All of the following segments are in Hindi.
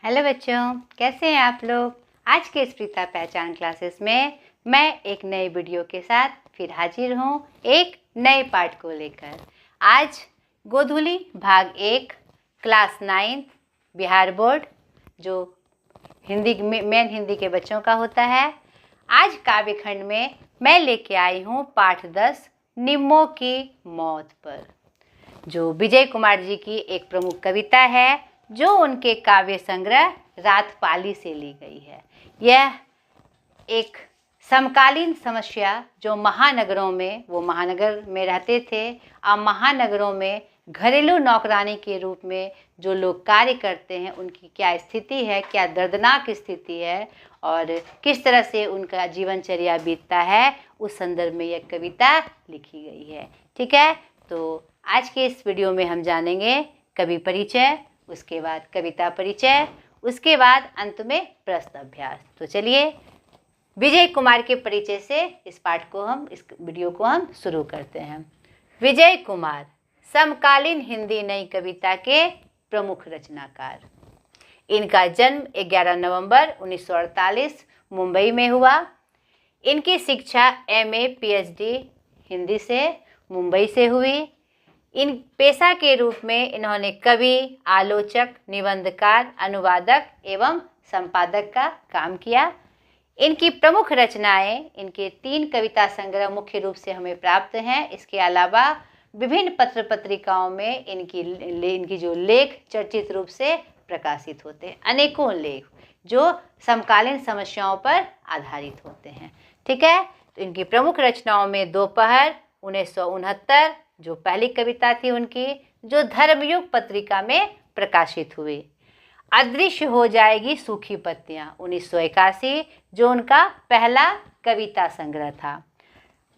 हेलो बच्चों, कैसे हैं आप लोग। आज के स्प्रिता पहचान क्लासेस में मैं एक नए वीडियो के साथ फिर हाजिर हूँ एक नए पाठ को लेकर। आज गोधुली भाग 1 क्लास 9 बिहार बोर्ड जो हिंदी मेन हिंदी के बच्चों का होता है। आज काव्यखंड में मैं लेके आई हूँ पाठ 10 निम्मों की मौत पर, जो विजय कुमार जी की एक प्रमुख कविता है जो उनके काव्य संग्रह रात पाली से ली गई है। यह एक समकालीन समस्या जो महानगरों में, वो महानगर में रहते थे और महानगरों में घरेलू नौकरानी के रूप में जो लोग कार्य करते हैं उनकी क्या स्थिति है, क्या दर्दनाक स्थिति है और किस तरह से उनका जीवनचर्या बीतता है, उस संदर्भ में यह कविता लिखी गई है। ठीक है, तो आज के इस वीडियो में हम जानेंगे कवि परिचय, उसके बाद कविता परिचय, उसके बाद अंत में प्रश्न अभ्यास। तो चलिए विजय कुमार के परिचय से इस वीडियो को हम शुरू करते हैं। विजय कुमार समकालीन हिंदी नई कविता के प्रमुख रचनाकार। इनका जन्म 11 नवंबर 1948 मुंबई में हुआ। इनकी शिक्षा MA PhD हिंदी से मुंबई से हुई। इन पेशा के रूप में इन्होंने कवि, आलोचक, निबंधकार, अनुवादक एवं संपादक का काम किया। इनकी प्रमुख रचनाएं, इनके 3 कविता संग्रह मुख्य रूप से हमें प्राप्त हैं। इसके अलावा विभिन्न पत्र पत्रिकाओं में इनकी जो लेख चर्चित रूप से प्रकाशित होते हैं, अनेकों लेख जो समकालीन समस्याओं पर आधारित होते हैं। ठीक है, तो इनकी प्रमुख रचनाओं में दोपहर 1969 जो पहली कविता थी उनकी, जो धर्मयुग पत्रिका में प्रकाशित हुई। अदृश्य हो जाएगी सूखी पत्तियां 1981 जो उनका पहला कविता संग्रह था।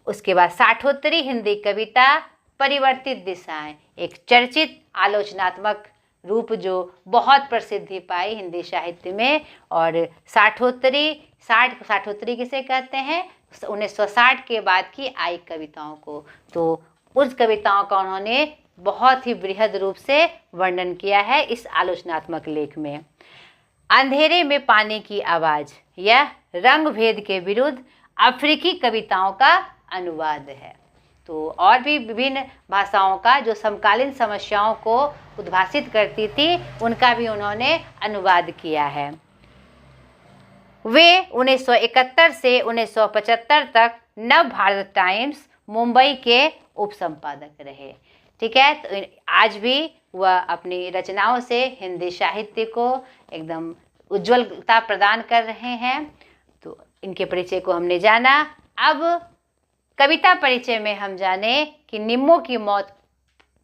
उसके बाद साठोत्तरी हिंदी कविता परिवर्तित दिशाएं, एक चर्चित आलोचनात्मक रूप जो बहुत प्रसिद्धि पाई हिंदी साहित्य में। और साठोत्तरी किसे कहते हैं, 1960 के बाद की आई कविताओं को। तो उस कविताओं का उन्होंने बहुत ही बृहद रूप से वर्णन किया है इस आलोचनात्मक लेख में। अंधेरे में पानी की आवाज़, यह रंग भेद के विरुद्ध अफ्रीकी कविताओं का अनुवाद है। तो और भी विभिन्न भाषाओं का जो समकालीन समस्याओं को उद्भासित करती थी उनका भी उन्होंने अनुवाद किया है। वे 1971 से 1975 तक नव भारत टाइम्स मुंबई के उपसंपादक रहे। ठीक है, तो आज भी वह अपनी रचनाओं से हिंदी साहित्य को एकदम उज्ज्वलता प्रदान कर रहे हैं। तो इनके परिचय को हमने जाना। अब कविता परिचय में हम जाने कि निम्मों की मौत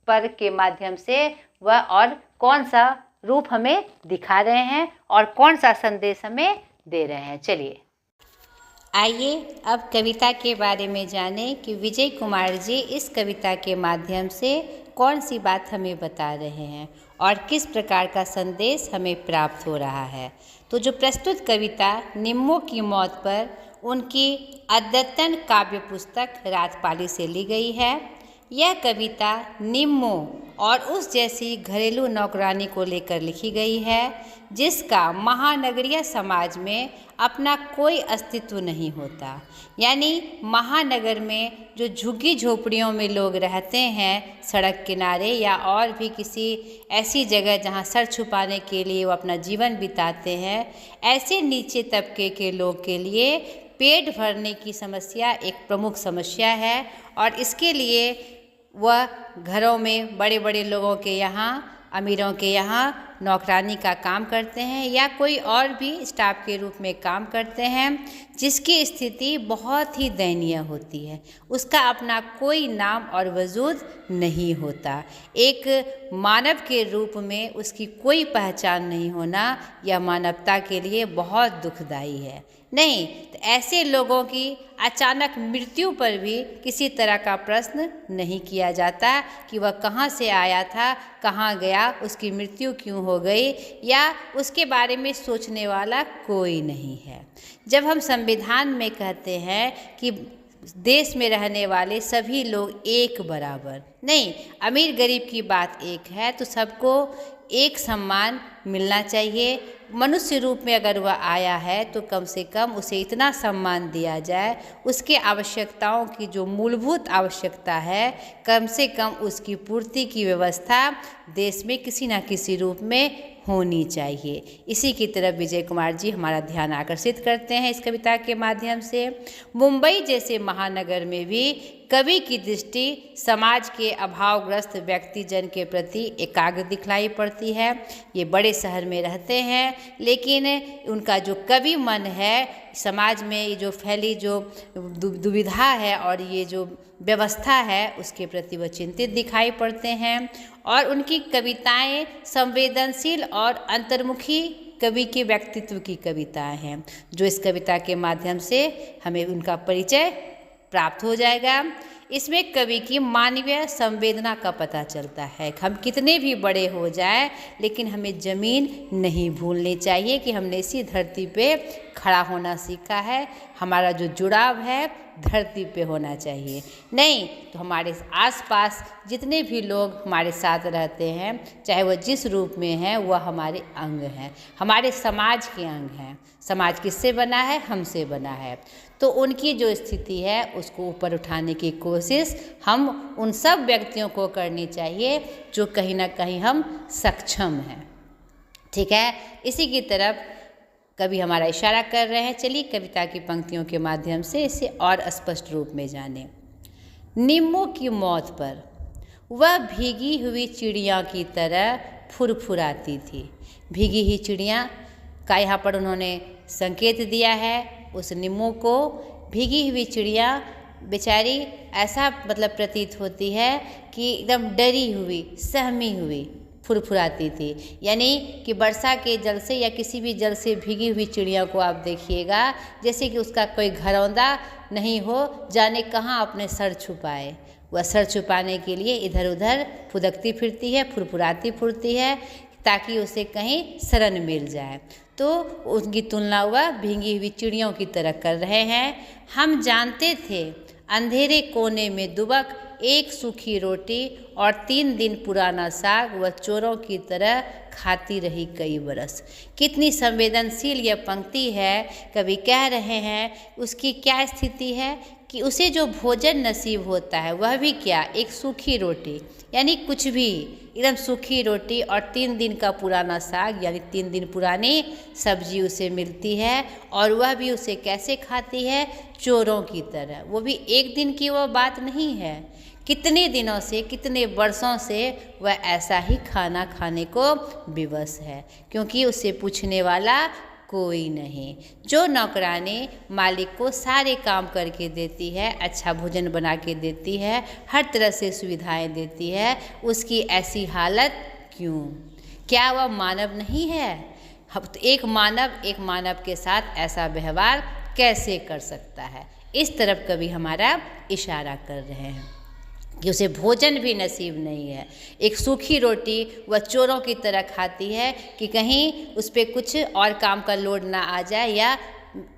पर के माध्यम से वह और कौन सा रूप हमें दिखा रहे हैं और कौन सा संदेश हमें दे रहे हैं। चलिए आइए अब कविता के बारे में जानें कि विजय कुमार जी इस कविता के माध्यम से कौन सी बात हमें बता रहे हैं और किस प्रकार का संदेश हमें प्राप्त हो रहा है। तो जो प्रस्तुत कविता निम्मों की मौत पर उनकी अद्यतन काव्य पुस्तक रात पाली से ली गई है। यह कविता निम्मों और उस जैसी घरेलू नौकरानी को लेकर लिखी गई है जिसका महानगरीय समाज में अपना कोई अस्तित्व नहीं होता। यानी महानगर में जो झुग्गी झोपड़ियों में लोग रहते हैं, सड़क किनारे या और भी किसी ऐसी जगह जहां सर छुपाने के लिए वो अपना जीवन बिताते हैं, ऐसे नीचे तबके के लोग के लिए पेट भरने की समस्या एक प्रमुख समस्या है। और इसके लिए वह घरों में बड़े बड़े लोगों के यहाँ, अमीरों के यहाँ नौकरानी का काम करते हैं या कोई और भी स्टाफ के रूप में काम करते हैं, जिसकी स्थिति बहुत ही दयनीय होती है। उसका अपना कोई नाम और वजूद नहीं होता। एक मानव के रूप में उसकी कोई पहचान नहीं होना यह मानवता के लिए बहुत दुखदाई है। नहीं तो ऐसे लोगों की अचानक मृत्यु पर भी किसी तरह का प्रश्न नहीं किया जाता कि वह कहाँ से आया था, कहाँ गया, उसकी मृत्यु क्यों हो गई, या उसके बारे में सोचने वाला कोई नहीं है। जब हम संविधान में कहते हैं कि देश में रहने वाले सभी लोग एक बराबर, नहीं, अमीर गरीब की बात एक है, तो सबको एक सम्मान मिलना चाहिए। मनुष्य रूप में अगर वह आया है तो कम से कम उसे इतना सम्मान दिया जाए, उसके आवश्यकताओं की जो मूलभूत आवश्यकता है कम से कम उसकी पूर्ति की व्यवस्था देश में किसी न किसी रूप में होनी चाहिए। इसी की तरफ विजय कुमार जी हमारा ध्यान आकर्षित करते हैं इस कविता के माध्यम से। मुंबई जैसे महानगर में भी कवि की दृष्टि समाज के अभावग्रस्त व्यक्तिजन के प्रति एकाग्र दिखलाई पड़ती है। ये बड़े शहर में रहते हैं, लेकिन उनका जो कवि मन है, समाज में ये जो फैली जो दुविधा है और ये जो व्यवस्था है उसके प्रति वह चिंतित दिखाई पड़ते हैं। और उनकी कविताएं संवेदनशील और अंतर्मुखी कवि के व्यक्तित्व की कविताएं हैं, जो इस कविता के माध्यम से हमें उनका परिचय प्राप्त हो जाएगा। इसमें कवि की मानवीय संवेदना का पता चलता है। हम कितने भी बड़े हो जाएं, लेकिन हमें ज़मीन नहीं भूलनी चाहिए कि हमने इसी धरती पे खड़ा होना सीखा है। हमारा जो जुड़ाव है धरती पे होना चाहिए, नहीं तो हमारे आसपास जितने भी लोग हमारे साथ रहते हैं, चाहे वह जिस रूप में हैं, वह हमारे अंग हैं, हमारे समाज के अंग हैं। समाज किससे बना है? हमसे बना है। तो उनकी जो स्थिति है उसको ऊपर उठाने की कोशिश हम उन सब व्यक्तियों को करनी चाहिए जो कहीं ना कहीं हम सक्षम हैं। ठीक है, इसी की तरफ कवि हमारा इशारा कर रहे हैं। चलिए कविता की पंक्तियों के माध्यम से इसे और स्पष्ट रूप में जानें। निम्मों की मौत पर वह भीगी हुई चिड़िया की तरह फुरफुराती थी। भीगी हुई चिड़िया का यहाँ पर उन्होंने संकेत दिया है। उस निम्मों को भीगी हुई चिड़िया बेचारी ऐसा मतलब प्रतीत होती है कि एकदम डरी हुई, सहमी हुई, फुरफुराती थी। यानी कि वर्षा के जल से या किसी भी जल से भीगी हुई चिड़िया को आप देखिएगा जैसे कि उसका कोई घरौंदा नहीं हो, जाने कहाँ अपने सर छुपाए। वह सर छुपाने के लिए इधर उधर फुदकती फिरती है, फुरफुराती फुरती है, ताकि उसे कहीं शरण मिल जाए। तो उनकी तुलना वह भीगी हुई चिड़ियों की तरह कर रहे हैं। हम जानते थे अंधेरे कोने में दुबक एक सूखी रोटी और 3 दिन पुराना साग वह चोरों की तरह खाती रही कई बरस। कितनी संवेदनशील यह पंक्ति है। कवि कह रहे हैं उसकी क्या स्थिति है कि उसे जो भोजन नसीब होता है वह भी क्या, एक सूखी रोटी, यानी कुछ भी एकदम सूखी रोटी और 3 दिन का पुराना साग, यानी 3 दिन पुरानी सब्जी उसे मिलती है। और वह भी उसे कैसे खाती है? चोरों की तरह। वो भी एक दिन की वह बात नहीं है, कितने दिनों से, कितने वर्षों से वह ऐसा ही खाना खाने को विवश है, क्योंकि उसे पूछने वाला कोई नहीं। जो नौकरानी मालिक को सारे काम करके देती है, अच्छा भोजन बना के देती है, हर तरह से सुविधाएं देती है, उसकी ऐसी हालत क्यों? क्या वह मानव नहीं है? एक मानव के साथ ऐसा व्यवहार कैसे कर सकता है? इस तरफ कभी हमारा इशारा कर रहे हैं कि उसे भोजन भी नसीब नहीं है। एक सूखी रोटी वह चोरों की तरह खाती है कि कहीं उस पर कुछ और काम का लोड ना आ जाए या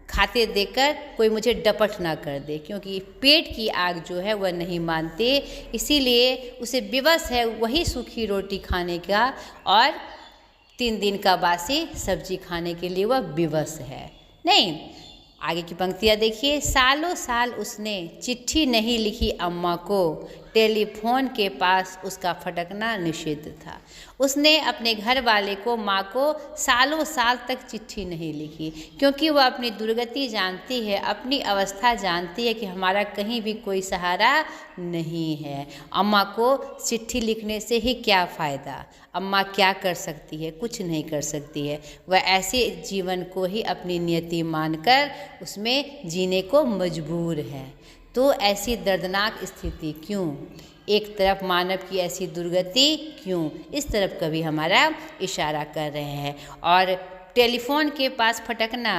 खाते देकर कोई मुझे डपट ना कर दे, क्योंकि पेट की आग जो है वह नहीं मानती। इसीलिए उसे विवश है वही सूखी रोटी खाने का और 3 दिन का बासी सब्जी खाने के लिए वह विवश है। नहीं, आगे की पंक्तियाँ देखिए। सालों साल उसने चिट्ठी नहीं लिखी अम्मा को, टेलीफोन के पास उसका फटकना निषिद्ध था। उसने अपने घर वाले को, माँ को, सालों साल तक चिट्ठी नहीं लिखी, क्योंकि वह अपनी दुर्गति जानती है, अपनी अवस्था जानती है कि हमारा कहीं भी कोई सहारा नहीं है। अम्मा को चिट्ठी लिखने से ही क्या फ़ायदा? अम्मा क्या कर सकती है? कुछ नहीं कर सकती है। वह ऐसे जीवन को ही अपनी नियति मानकर उसमें जीने को मजबूर है। तो ऐसी दर्दनाक स्थिति क्यों? एक तरफ मानव की ऐसी दुर्गति क्यों? इस तरफ कभी हमारा इशारा कर रहे हैं। और टेलीफोन के पास फटकना,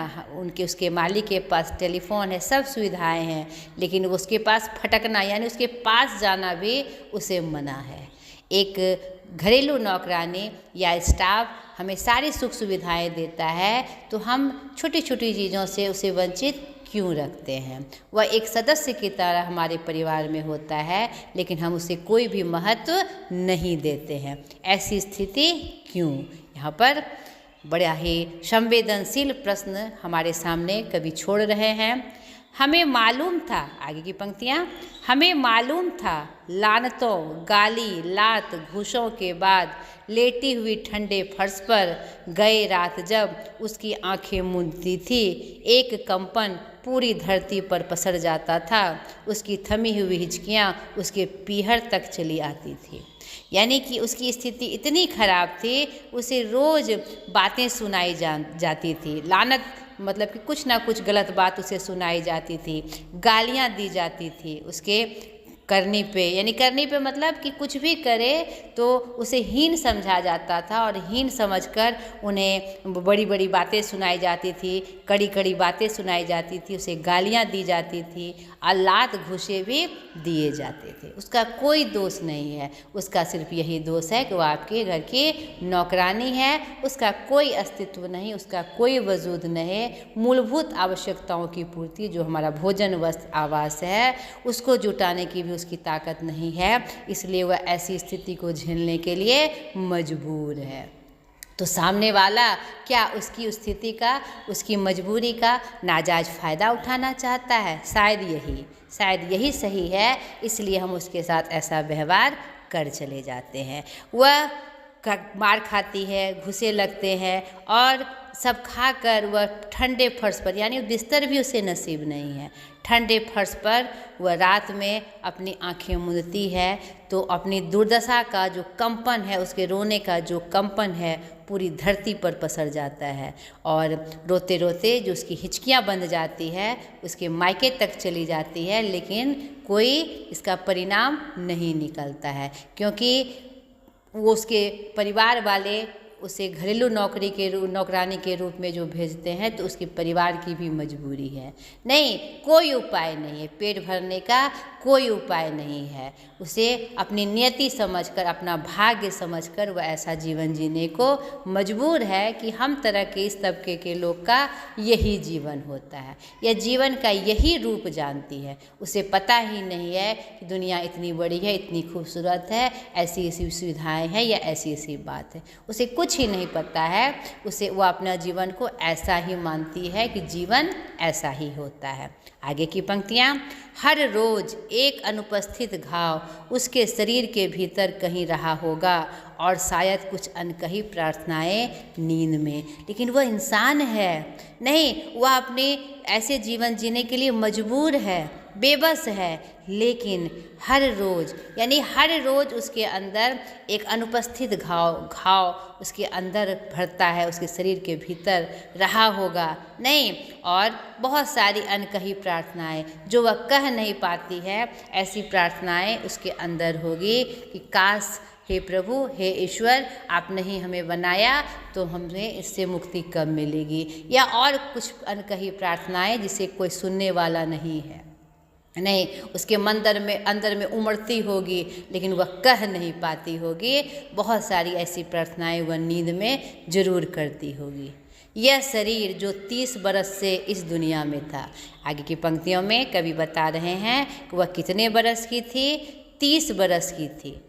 उसके मालिक के पास टेलीफोन है, सब सुविधाएं हैं, लेकिन उसके पास फटकना यानी उसके पास जाना भी उसे मना है। एक घरेलू नौकरानी या स्टाफ हमें सारी सुख सुविधाएं देता है, तो हम छोटी छोटी चीज़ों से उसे वंचित क्यों रखते हैं। वह एक सदस्य की तरह हमारे परिवार में होता है, लेकिन हम उसे कोई भी महत्व नहीं देते हैं। ऐसी स्थिति क्यों? यहाँ पर बड़ा ही संवेदनशील प्रश्न हमारे सामने कवि छोड़ रहे हैं। हमें मालूम था, आगे की पंक्तियाँ, हमें मालूम था लानतों, गाली, लात, घूसों के बाद लेटी हुई ठंडे फर्श पर गए रात जब उसकी आंखें मूंदती थी, एक कंपन पूरी धरती पर पसर जाता था। उसकी थमी हुई हिचकियाँ उसके पीहर तक चली आती थी। यानी कि उसकी स्थिति इतनी खराब थी, उसे रोज़ बातें सुनाई जाती थी। लानत मतलब कि कुछ ना कुछ गलत बात उसे सुनाई जाती थी, गालियाँ दी जाती थी उसके करनी पे, यानी करनी पे मतलब कि कुछ भी करे तो उसे हीन समझा जाता था और हीन समझकर उन्हें बड़ी बड़ी बातें सुनाई जाती थी, कड़ी कड़ी बातें सुनाई जाती थी, उसे गालियाँ दी जाती थी और लात घूसे भी दिए जाते थे। उसका कोई दोष नहीं है, उसका सिर्फ यही दोष है कि वो आपके घर की नौकरानी है, उसका कोई अस्तित्व नहीं, उसका कोई वजूद नहीं। मूलभूत आवश्यकताओं की पूर्ति जो हमारा भोजन, वस्त्र, आवास है, उसको जुटाने की भी उसकी ताकत नहीं है, इसलिए वह ऐसी स्थिति को झेलने के लिए मजबूर है। तो सामने वाला क्या उसकी स्थिति का, उसकी मजबूरी का नाजायज़ फ़ायदा उठाना चाहता है? शायद यही सही है, इसलिए हम उसके साथ ऐसा व्यवहार कर चले जाते हैं। वह मार खाती है, घुसे लगते हैं और सब खाकर वह ठंडे फर्श पर, यानी बिस्तर भी उसे नसीब नहीं है, ठंडे फर्श पर वह रात में अपनी आंखें मूंदती है तो अपनी दुर्दशा का जो कंपन है, उसके रोने का जो कंपन है पूरी धरती पर पसर जाता है और रोते रोते जो उसकी हिचकियाँ बंध जाती है उसके मायके तक चली जाती है, लेकिन कोई इसका परिणाम नहीं निकलता है, क्योंकि वो उसके परिवार वाले उसे घरेलू नौकरानी के रूप में जो भेजते हैं तो उसके परिवार की भी मजबूरी है। नहीं, कोई उपाय नहीं है, पेट भरने का कोई उपाय नहीं है। उसे अपनी नियति समझकर, अपना भाग्य समझकर वह ऐसा जीवन जीने को मजबूर है कि हम तरह के इस तबके के लोग का यही जीवन होता है, यह जीवन का यही रूप जानती है। उसे पता ही नहीं है कि दुनिया इतनी बड़ी है, इतनी खूबसूरत है, ऐसी ऐसी सुविधाएँ हैं या ऐसी ऐसी बात है, उसे कुछ ही नहीं पता है। उसे वो अपना जीवन को ऐसा ही मानती है कि जीवन ऐसा ही होता है। आगे की पंक्तियाँ, हर रोज एक अनुपस्थित घाव उसके शरीर के भीतर कहीं रहा होगा और शायद कुछ अनकही प्रार्थनाएं नींद में, लेकिन वह इंसान है नहीं, वह अपने ऐसे जीवन जीने के लिए मजबूर है, बेबस है, लेकिन हर रोज़ यानी हर रोज़ उसके अंदर एक अनुपस्थित घाव उसके अंदर भरता है, उसके शरीर के भीतर रहा होगा नहीं, और बहुत सारी अनकही प्रार्थनाएं जो वह कह नहीं पाती है, ऐसी प्रार्थनाएं उसके अंदर होगी कि काश हे प्रभु, हे ईश्वर, आप नहीं हमें बनाया तो हमें इससे मुक्ति कब मिलेगी, या और कुछ अनकही प्रार्थनाएं जिसे कोई सुनने वाला नहीं है, नहीं, उसके अंदर में उमड़ती होगी लेकिन वह कह नहीं पाती होगी। बहुत सारी ऐसी प्रार्थनाएं वह नींद में जरूर करती होगी। यह शरीर जो 30 बरस से इस दुनिया में था, आगे की पंक्तियों में कवि बता रहे हैं कि वह कितने बरस की थी, 30 बरस की थी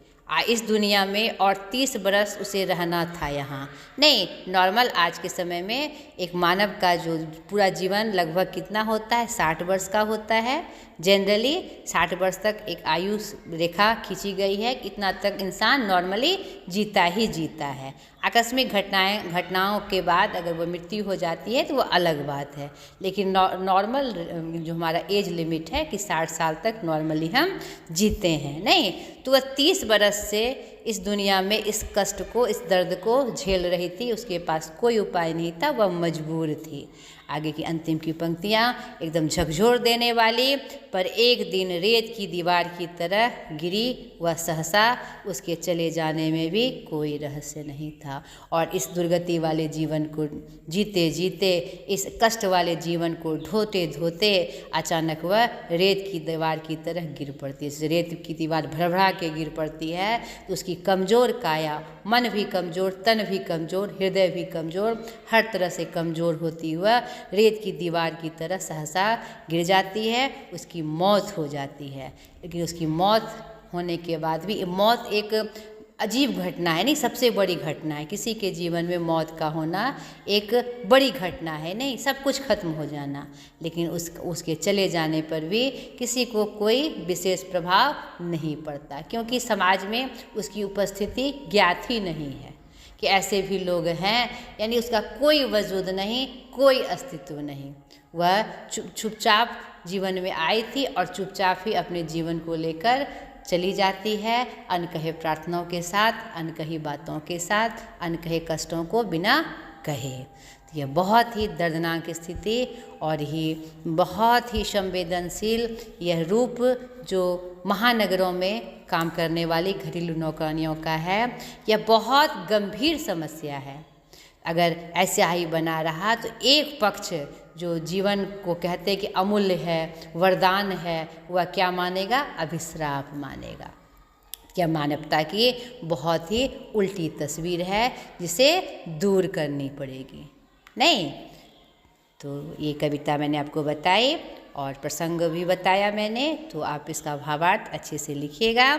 इस दुनिया में, और 30 बरस उसे रहना था यहाँ। नहीं, नॉर्मल आज के समय में एक मानव का जो पूरा जीवन लगभग कितना होता है, 60 वर्ष का होता है। जनरली 60 वर्ष तक एक आयु रेखा खींची गई है, इतना तक इंसान नॉर्मली जीता ही जीता है। आकस्मिक घटनाओं के बाद अगर वो मृत्यु हो जाती है तो वो अलग बात है, लेकिन नॉर्मल जो हमारा एज लिमिट है कि 60 साल तक नॉर्मली हम जीते हैं। नहीं, तो वह 30 बरस से इस दुनिया में इस कष्ट को, इस दर्द को झेल रही थी, उसके पास कोई उपाय नहीं था, वह मजबूर थी। आगे की अंतिम की पंक्तियाँ एकदम झकझोर देने वाली, पर एक दिन रेत की दीवार की तरह गिरी, वह सहसा उसके चले जाने में भी कोई रहस्य नहीं था। और इस दुर्गति वाले जीवन को जीते जीते, इस कष्ट वाले जीवन को ढोते ढोते अचानक वह रेत की दीवार की तरह गिर पड़ती है। रेत की दीवार भरभरा के गिर पड़ती है तो उसकी उसकी कमज़ोर काया, मन भी कमज़ोर, तन भी कमज़ोर, हृदय भी कमज़ोर, हर तरह से कमज़ोर होती हुआ रेत की दीवार की तरह सहसा गिर जाती है, उसकी मौत हो जाती है। लेकिन उसकी मौत होने के बाद भी, मौत एक अजीब घटना है नहीं, सबसे बड़ी घटना है। किसी के जीवन में मौत का होना एक बड़ी घटना है नहीं, सब कुछ खत्म हो जाना। लेकिन उसके चले जाने पर भी किसी को कोई विशेष प्रभाव नहीं पड़ता, क्योंकि समाज में उसकी उपस्थिति ज्ञात ही नहीं है कि ऐसे भी लोग हैं, यानी उसका कोई वजूद नहीं, कोई अस्तित्व नहीं। वह चुपचाप जीवन में आई थी और चुपचाप ही अपने जीवन को लेकर चली जाती है, अनकहे प्रार्थनाओं के साथ, अनकही बातों के साथ, अनकहे कष्टों को बिना कहे। तो यह बहुत ही दर्दनाक स्थिति और ही बहुत ही संवेदनशील यह रूप जो महानगरों में काम करने वाली घरेलू नौकरानियों का है, यह बहुत गंभीर समस्या है। अगर ऐसा ही बना रहा तो एक पक्ष जो जीवन को कहते हैं कि अमूल्य है, वरदान है, वह क्या मानेगा? अभिश्राप मानेगा। क्या मानवता की बहुत ही उल्टी तस्वीर है जिसे दूर करनी पड़ेगी। नहीं तो ये कविता मैंने आपको बताई और प्रसंग भी बताया मैंने, तो आप इसका भावार्थ अच्छे से लिखिएगा।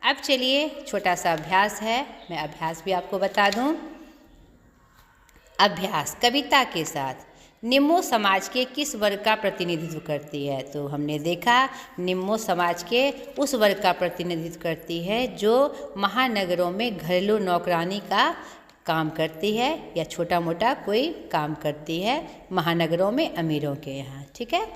अब चलिए छोटा सा अभ्यास है, मैं अभ्यास भी आपको बता दूं। अभ्यास कविता के साथ निम्मो समाज के किस वर्ग का प्रतिनिधित्व करती है? तो हमने देखा निम्मो समाज के उस वर्ग का प्रतिनिधित्व करती है जो महानगरों में घरेलू नौकरानी का काम करती है या छोटा मोटा कोई काम करती है महानगरों में अमीरों के यहाँ, ठीक है।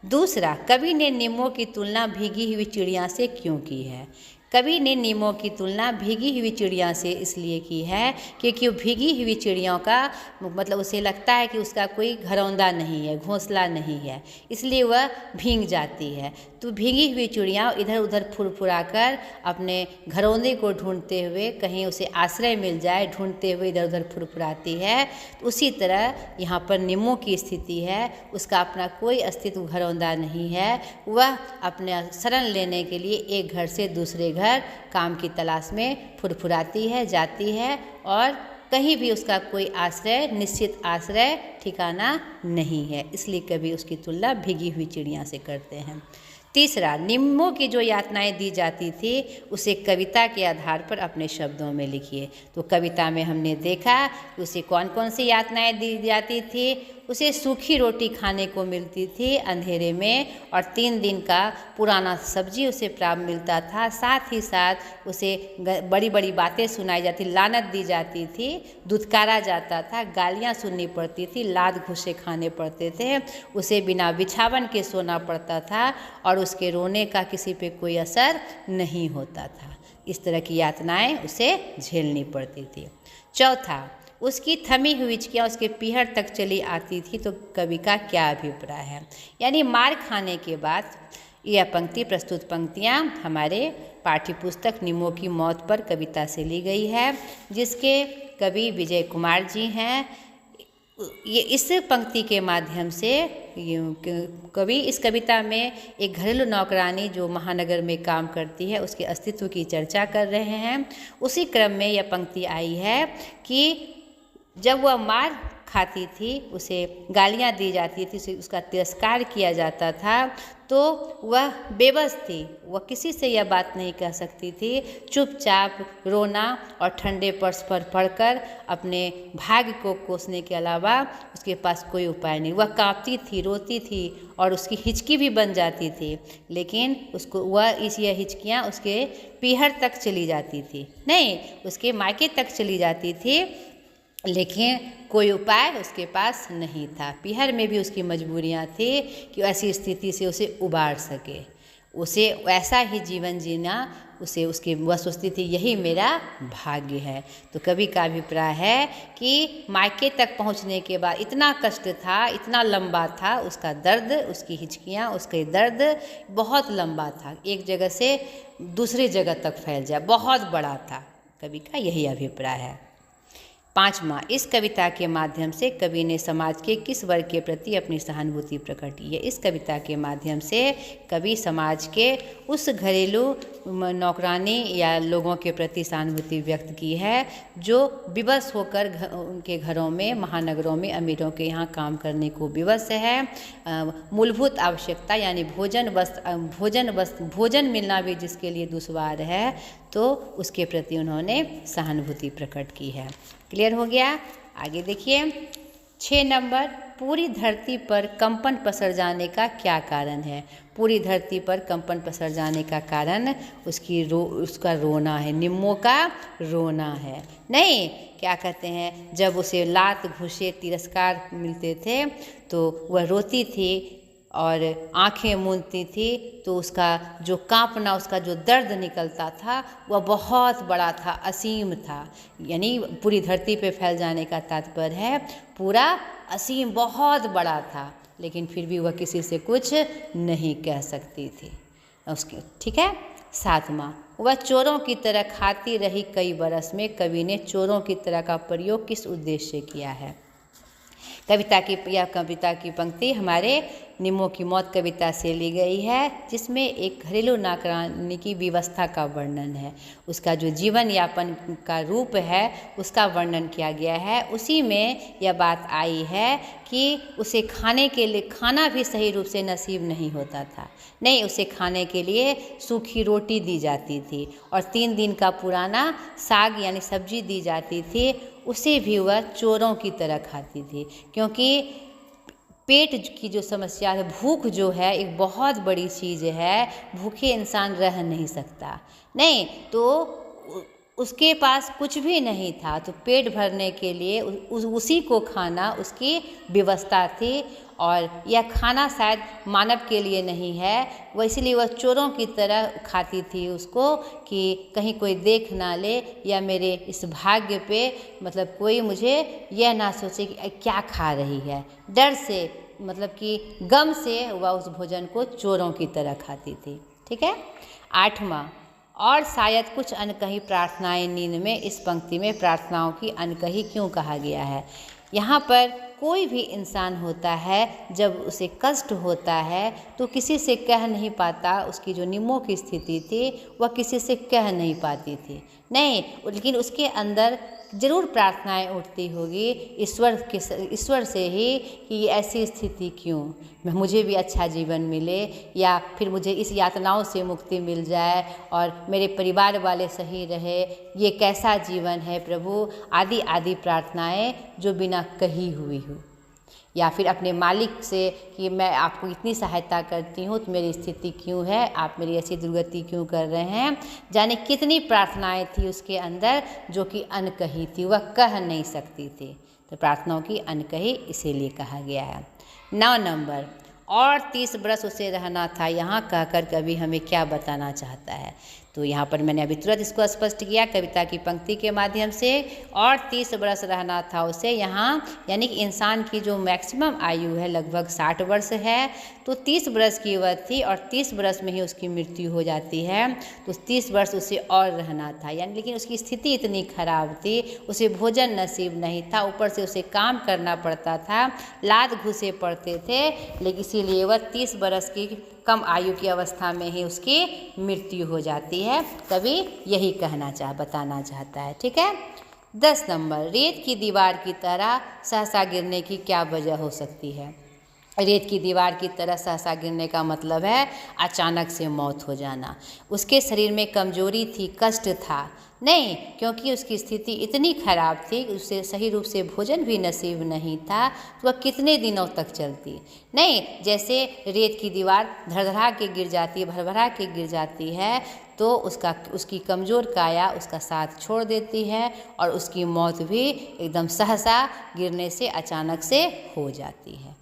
दूसरा, कवि ने निम्मो की तुलना भीगी हुई चिड़िया से क्यों की है? कवि ने निम्मो की तुलना भीगी हुई चिड़िया से इसलिए की है क्योंकि भीगी हुई चिड़ियों का मतलब उसे लगता है कि उसका कोई घरौंदा नहीं है, घोंसला नहीं है, इसलिए वह भीग जाती है। तो भीगी हुई चिड़िया इधर उधर फुरफुरा कर अपने घरौंदे को ढूंढते हुए, कहीं उसे आश्रय मिल जाए ढूंढते हुए इधर उधर फुरफुराती है। तो उसी तरह यहाँ पर निम्मो की स्थिति है, उसका अपना कोई अस्तित्व घरौंदा नहीं है, वह अपने शरण लेने के लिए एक घर से दूसरे घर काम की तलाश में फुरफुराती है, जाती है और कहीं भी उसका कोई आश्रय, निश्चित आश्रय ठिकाना नहीं है, इसलिए कभी उसकी तुलना भीगी हुई चिड़िया से करते हैं। तीसरा, निम्मो की जो यातनाएं दी जाती थी उसे कविता के आधार पर अपने शब्दों में लिखिए। तो कविता में हमने देखा कि उसे कौन कौन सी यातनाएं दी जाती थी। उसे सूखी रोटी खाने को मिलती थी अंधेरे में और 3 दिन का पुराना सब्जी उसे प्राप्त मिलता था। साथ ही साथ उसे बड़ी बड़ी बातें सुनाई जाती, लानत दी जाती थी, दुत्कारा जाता था, गालियाँ सुननी पड़ती थी, लाद घुसे खाने पड़ते थे, उसे बिना बिछावन के सोना पड़ता था और उसके रोने का किसी पे कोई असर नहीं होता था। इस तरह की यातनाएं उसे झेलनी पड़ती थी। चौथा, उसकी थमी हुई हिचकियाँ उसके पीहर तक चली आती थी। तो कवि का क्या अभिप्राय है? यानी मार खाने के बाद यह पंक्ति, प्रस्तुत पंक्तियाँ हमारे पाठ्य पुस्तक निम्मो की मौत पर कविता से ली गई है, जिसके कवि विजय कुमार जी हैं। ये इस पंक्ति के माध्यम से कवि इस कविता में एक घरेलू नौकरानी जो महानगर में काम करती है उसके अस्तित्व की चर्चा कर रहे हैं। उसी क्रम में यह पंक्ति आई है कि जब वह मार खाती थी, उसे गालियाँ दी जाती थी, उसे उसका तिरस्कार किया जाता था, तो वह बेबस थी, वह किसी से यह बात नहीं कह सकती थी। चुपचाप रोना और ठंडे फर्श पर पड़कर अपने भाग्य को कोसने के अलावा उसके पास कोई उपाय नहीं। वह कांपती थी, रोती थी और उसकी हिचकी भी बन जाती थी, लेकिन उसको ये हिचकियाँ उसके पीहर तक चली जाती थी, नहीं उसके मायके तक चली जाती थी, लेकिन कोई उपाय उसके पास नहीं था। पीहर में भी उसकी मजबूरियां थी कि ऐसी स्थिति से उसे उबार सके, उसे ऐसा ही जीवन जीना, उसे उसकी वह सोचती थी यही मेरा भाग्य है। तो कवि का अभिप्राय है कि मायके तक पहुंचने के बाद इतना कष्ट था, इतना लंबा था उसका दर्द, उसकी हिचकियाँ, उसके दर्द बहुत लंबा था, एक जगह से दूसरी जगह तक फैल जाए, बहुत बड़ा था। कवि का यही अभिप्राय है। 5वां, इस कविता के माध्यम से कवि ने समाज के किस वर्ग के प्रति अपनी सहानुभूति प्रकट की है? इस कविता के माध्यम से कवि समाज के उस घरेलू नौकरानी या लोगों के प्रति सहानुभूति व्यक्त की है जो विवश होकर उनके घरों में, महानगरों में, अमीरों के यहाँ काम करने को विवश है। मूलभूत आवश्यकता यानी भोजन मिलना भी जिसके लिए दुश्वार है, तो उसके प्रति उन्होंने सहानुभूति प्रकट की है। क्लियर हो गया? आगे देखिए 6 नंबर, पूरी धरती पर कंपन पसर जाने का क्या कारण है? पूरी धरती पर कंपन पसर जाने का कारण उसका रोना है, निम्मों का रोना है। नहीं, क्या कहते हैं, जब उसे लात घूंसे तिरस्कार मिलते थे तो वह रोती थी और आंखें मूंदती थी, तो उसका जो कांपना, उसका जो दर्द निकलता था वह बहुत बड़ा था, असीम था। यानी पूरी धरती पे फैल जाने का तात्पर्य है पूरा असीम, बहुत बड़ा था, लेकिन फिर भी वह किसी से कुछ नहीं कह सकती थी उसकी। ठीक है। 7वां, वह चोरों की तरह खाती रही कई बरस में कवि ने चोरों की तरह का प्रयोग किस उद्देश्य से किया है? कविता की पंक्ति हमारे निम्मों की मौत कविता से ली गई है, जिसमें एक घरेलू नौकरानी की व्यवस्था का वर्णन है, उसका जो जीवन यापन का रूप है उसका वर्णन किया गया है। उसी में यह बात आई है कि उसे खाने के लिए खाना भी सही रूप से नसीब नहीं होता था। नहीं, उसे खाने के लिए सूखी रोटी दी जाती थी और 3 दिन का पुराना साग यानी सब्जी दी जाती थी, उसे भी वह चोरों की तरह खाती थी, क्योंकि पेट की जो समस्या है, भूख जो है एक बहुत बड़ी चीज़ है, भूखे इंसान रह नहीं सकता। नहीं तो उसके पास कुछ भी नहीं था, तो पेट भरने के लिए उसी को खाना उसकी व्यवस्था थी। और यह खाना शायद मानव के लिए नहीं है, वह इसलिए वह चोरों की तरह खाती थी उसको, कि कहीं कोई देख ना ले या मेरे इस भाग्य पे मतलब कोई मुझे यह ना सोचे कि क्या खा रही है। डर से मतलब कि गम से वह उस भोजन को चोरों की तरह खाती थी। ठीक है। 8वां, और शायद कुछ अनकही प्रार्थनाएं नींद में, इस पंक्ति में प्रार्थनाओं की अनकही क्यों कहा गया है? यहाँ पर कोई भी इंसान होता है जब उसे कष्ट होता है तो किसी से कह नहीं पाता, उसकी जो निम्मों की स्थिति थी वह किसी से कह नहीं पाती थी। नहीं, लेकिन उसके अंदर जरूर प्रार्थनाएं उठती होगी ईश्वर से ही कि ऐसी स्थिति क्यों, मुझे भी अच्छा जीवन मिले, या फिर मुझे इस यातनाओं से मुक्ति मिल जाए और मेरे परिवार वाले सही रहे, ये कैसा जीवन है प्रभु, आदि आदि प्रार्थनाएं जो बिना कही हुई हो। या फिर अपने मालिक से कि मैं आपको इतनी सहायता करती हूँ तो मेरी स्थिति क्यों है, आप मेरी ऐसी दुर्गति क्यों कर रहे हैं। जाने कितनी प्रार्थनाएं थी उसके अंदर जो कि अनकही थी, वह कह नहीं सकती थी। तो प्रार्थनाओं की अनकही इसीलिए कहा गया है। 9 नंबर, और 30 बरस उसे रहना था, यहाँ कहकर कवि हमें क्या बताना चाहता है? तो यहाँ पर मैंने अभी तुरंत इसको स्पष्ट किया कविता की पंक्ति के माध्यम से। और 30 बरस रहना था उसे, यहाँ यानी कि इंसान की जो मैक्सिमम आयु है लगभग 60 वर्ष है, तो 30 बरस की वह थी और 30 बरस में ही उसकी मृत्यु हो जाती है। तो 30 वर्ष उसे और रहना था, यानी लेकिन उसकी स्थिति इतनी खराब थी, उसे भोजन नसीब नहीं था, ऊपर से उसे काम करना पड़ता था, लात घूंसे पड़ते थे, लेकिन इसीलिए वह 30 बरस की कम आयु की अवस्था में ही उसकी मृत्यु हो जाती है। कवि यही बताना चाहता है। ठीक है। 10 नंबर, रेत की दीवार की तरह सहसा गिरने की क्या वजह हो सकती है? रेत की दीवार की तरह सहसा गिरने का मतलब है अचानक से मौत हो जाना। उसके शरीर में कमजोरी थी, कष्ट था नहीं, क्योंकि उसकी स्थिति इतनी खराब थी, उसे सही रूप से भोजन भी नसीब नहीं था, तो वह कितने दिनों तक चलती। नहीं, जैसे रेत की दीवार धड़धड़ा के गिर जाती है, भरभरा के गिर जाती है, तो उसकी कमज़ोर काया उसका साथ छोड़ देती है और उसकी मौत भी एकदम सहसा गिरने से अचानक से हो जाती है।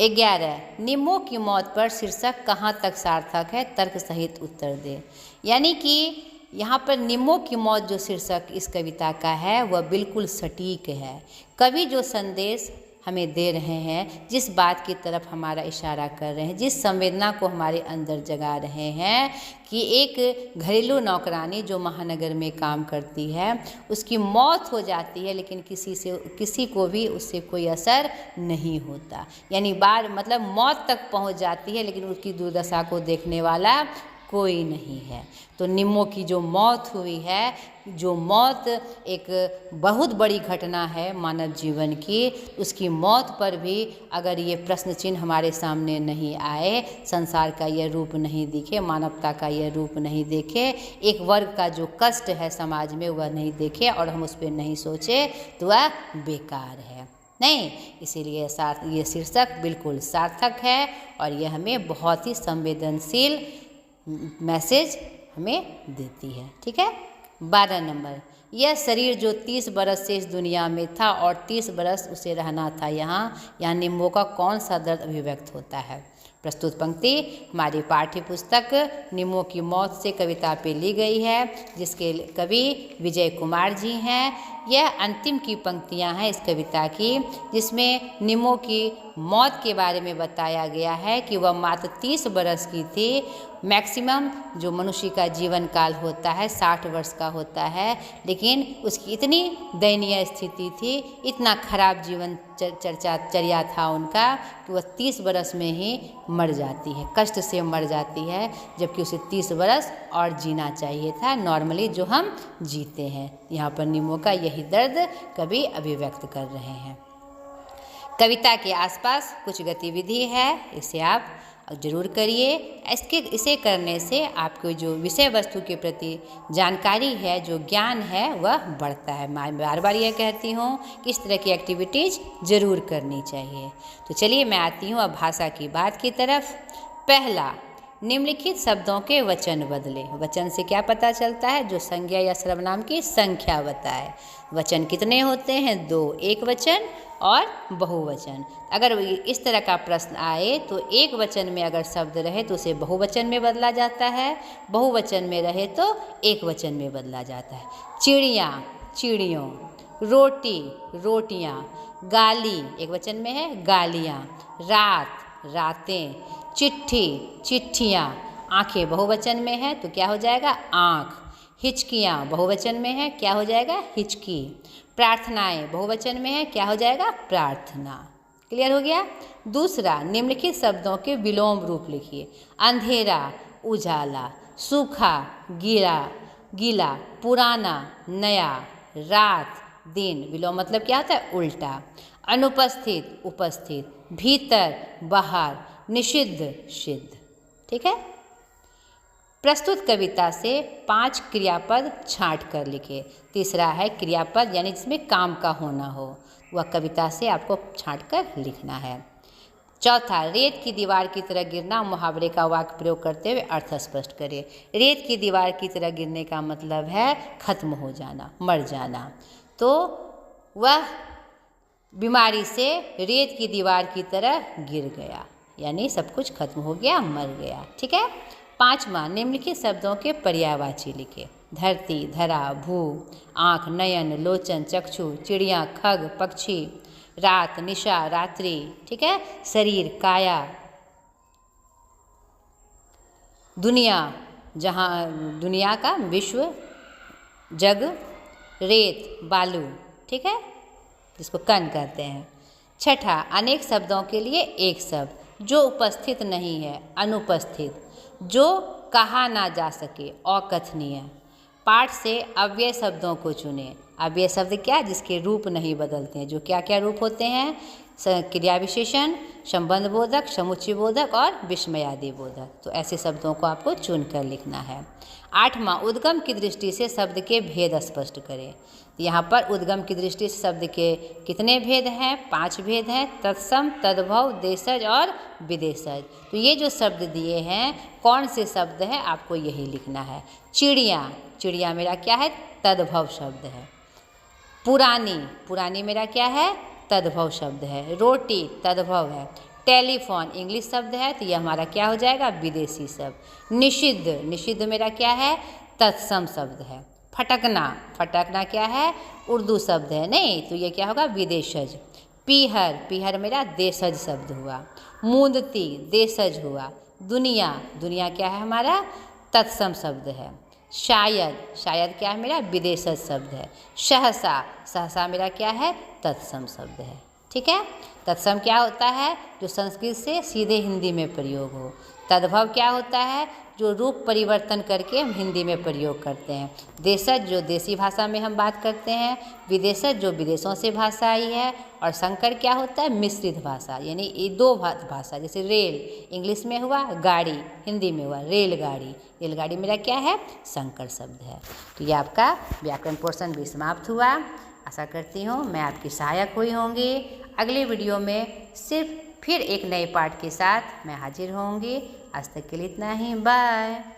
11, निम्मों की मौत पर शीर्षक कहाँ तक सार्थक है, तर्क सहित उत्तर दे। यानी कि यहाँ पर निम्मों की मौत जो शीर्षक इस कविता का है वह बिल्कुल सटीक है। कवि जो संदेश हमें दे रहे हैं, जिस बात की तरफ हमारा इशारा कर रहे हैं, जिस संवेदना को हमारे अंदर जगा रहे हैं कि एक घरेलू नौकरानी जो महानगर में काम करती है उसकी मौत हो जाती है, लेकिन किसी को भी उससे कोई असर नहीं होता, यानी मतलब मौत तक पहुंच जाती है लेकिन उसकी दुर्दशा को देखने वाला कोई नहीं है। तो निम्मो की जो मौत हुई है, जो मौत एक बहुत बड़ी घटना है मानव जीवन की, उसकी मौत पर भी अगर ये प्रश्न चिन्ह हमारे सामने नहीं आए, संसार का यह रूप नहीं दिखे, मानवता का यह रूप नहीं देखे, एक वर्ग का जो कष्ट है समाज में वह नहीं देखे और हम उस पर नहीं सोचे, तो वह बेकार है। नहीं, इसीलिए ये शीर्षक बिल्कुल सार्थक है और यह हमें बहुत ही संवेदनशील मैसेज हमें देती है। ठीक है। 12 नंबर, यह शरीर जो 30 बरस से इस दुनिया में था और 30 बरस उसे रहना था यहाँ निम्बो का कौन सा दर्द अभिव्यक्त होता है। प्रस्तुत पंक्ति हमारी पाठ्य पुस्तक निम्मो की मौत से कविता पे ली गई है, जिसके कवि विजय कुमार जी हैं। यह अंतिम की पंक्तियां हैं इस कविता की, जिसमें निम्मो की मौत के बारे में बताया गया है कि वह मात्र 30 बरस की थी। मैक्सिमम जो मनुष्य का जीवन काल होता है 60 वर्ष का होता है, लेकिन उसकी इतनी दयनीय स्थिति थी, इतना खराब जीवन चर्या था उनका कि वह 30 बरस में ही मर जाती है, कष्ट से मर जाती है, जबकि उसे 30 बरस और जीना चाहिए था नॉर्मली जो हम जीते हैं। यहाँ पर निम्मो का यही दर्द कवि अभिव्यक्त कर रहे हैं। कविता के आसपास कुछ गतिविधि है, इसे आप जरूर करिए। इसे करने से आपको जो विषय वस्तु के प्रति जानकारी है, जो ज्ञान है, वह बढ़ता है। मैं बार बार यह कहती हूँ कि इस तरह की एक्टिविटीज़ ज़रूर करनी चाहिए। तो चलिए मैं आती हूँ अब भाषा की बात की तरफ। पहला, निम्नलिखित शब्दों के वचन बदले। वचन से क्या पता चलता है? जो संज्ञा या सर्वनाम की संख्या बताए। वचन कितने होते हैं? 2, एक वचन और बहुवचन। अगर इस तरह का प्रश्न आए तो एक वचन में अगर शब्द रहे तो उसे बहुवचन में बदला जाता है, बहुवचन में रहे तो एक वचन में बदला जाता है। चिड़िया, चिड़ियों। रोटी, रोटियां। गाली, एक वचन में है, गालियां। रात, रातें। चिट्ठी, चिट्ठियाँ। आँखें बहुवचन में है तो क्या हो जाएगा? आँख। हिचकियाँ बहुवचन में है, क्या हो जाएगा? हिचकी। प्रार्थनाएं बहुवचन में है, क्या हो जाएगा? प्रार्थना। क्लियर हो गया? दूसरा, निम्नलिखित शब्दों के विलोम रूप लिखिए। अंधेरा, उजाला। सूखा, गीला। पुराना, नया। रात, दिन। विलोम मतलब क्या होता है? उल्टा। अनुपस्थित, उपस्थित। भीतर, बाहर। निषिद्ध, सिद्ध। ठीक है। प्रस्तुत कविता से 5 क्रियापद छांट कर लिखे। तीसरा है क्रियापद, यानी जिसमें काम का होना हो, वह कविता से आपको छांट कर लिखना है। चौथा, रेत की दीवार की तरह गिरना। मुहावरे का वाक्य प्रयोग करते हुए अर्थ स्पष्ट करें। रेत की दीवार की तरह गिरने का मतलब है खत्म हो जाना, मर जाना। तो वह बीमारी से रेत की दीवार की तरह गिर गया, यानी सब कुछ खत्म हो गया, मर गया। ठीक है। 5वां, निम्नलिखित शब्दों के पर्यायवाची लिखे। धरती, धरा, भू। आँख, नयन, लोचन, चक्षु। चिड़िया, खग, पक्षी। रात, निशा, रात्रि। ठीक है। शरीर, काया। दुनिया, जहाँ दुनिया का विश्व, जग। रेत, बालू। ठीक है, जिसको कण कहते हैं। छठा, अनेक शब्दों के लिए एक शब्द। जो उपस्थित नहीं है, अनुपस्थित। जो कहा ना जा सके, अकथनीय। पाठ से अव्यय शब्दों को चुने। अव्यय शब्द क्या? जिसके रूप नहीं बदलते हैं। जो क्या क्या रूप होते हैं? क्रिया विशेषण, संबंध बोधक, समुच्चय बोधक और विस्मयादि बोधक। तो ऐसे शब्दों को आपको चुनकर लिखना है। 8वां, उद्गम की दृष्टि से शब्द के भेद स्पष्ट करें। यहाँ पर उद्गम की दृष्टि से शब्द के कितने भेद हैं? 5 भेद हैं। तत्सम, तद्भव, देशज और विदेशज। तो ये जो शब्द दिए हैं, कौन से शब्द हैं? आपको यही लिखना है। चिड़िया, चिड़िया मेरा क्या है? तद्भव शब्द है। पुरानी, पुरानी मेरा क्या है? तद्भव शब्द है। रोटी, तद्भव है। टेलीफोन, इंग्लिश शब्द है, तो यह हमारा क्या हो जाएगा? विदेशी शब्द। निषिद्ध, निषिद्ध मेरा क्या है? तत्सम शब्द है। फटकना, फटकना क्या है? उर्दू शब्द है, नहीं, तो ये क्या होगा? विदेशज। पीहर, पीहर मेरा देशज शब्द हुआ। मूंदती देशज हुआ। दुनिया, दुनिया क्या है हमारा तत्सम शब्द है। शायद, शायद क्या है मेरा विदेशज शब्द है। सहसा, सहसा मेरा क्या है तत्सम शब्द है। ठीक है। तत्सम क्या होता है जो संस्कृत से सीधे हिंदी में प्रयोग हो। तद्भव क्या होता है जो रूप परिवर्तन करके हम हिंदी में प्रयोग करते हैं। देशज जो देसी भाषा में हम बात करते हैं। विदेशज जो विदेशों से भाषा आई है। और संकर क्या होता है मिश्रित भाषा, यानी ये दो भाषा, जैसे रेल इंग्लिश में हुआ, गाड़ी हिंदी में हुआ रेलगाड़ी। रेलगाड़ी मेरा क्या है संकर शब्द है। तो ये आपका व्याकरण पोर्शन भी समाप्त हुआ। आशा करती हूँ मैं आपकी सहायक हुई होंगी। अगले वीडियो में सिर्फ फिर एक नए पाठ के साथ मैं हाजिर होंगी। आज तक के लिए इतना ही, बाय।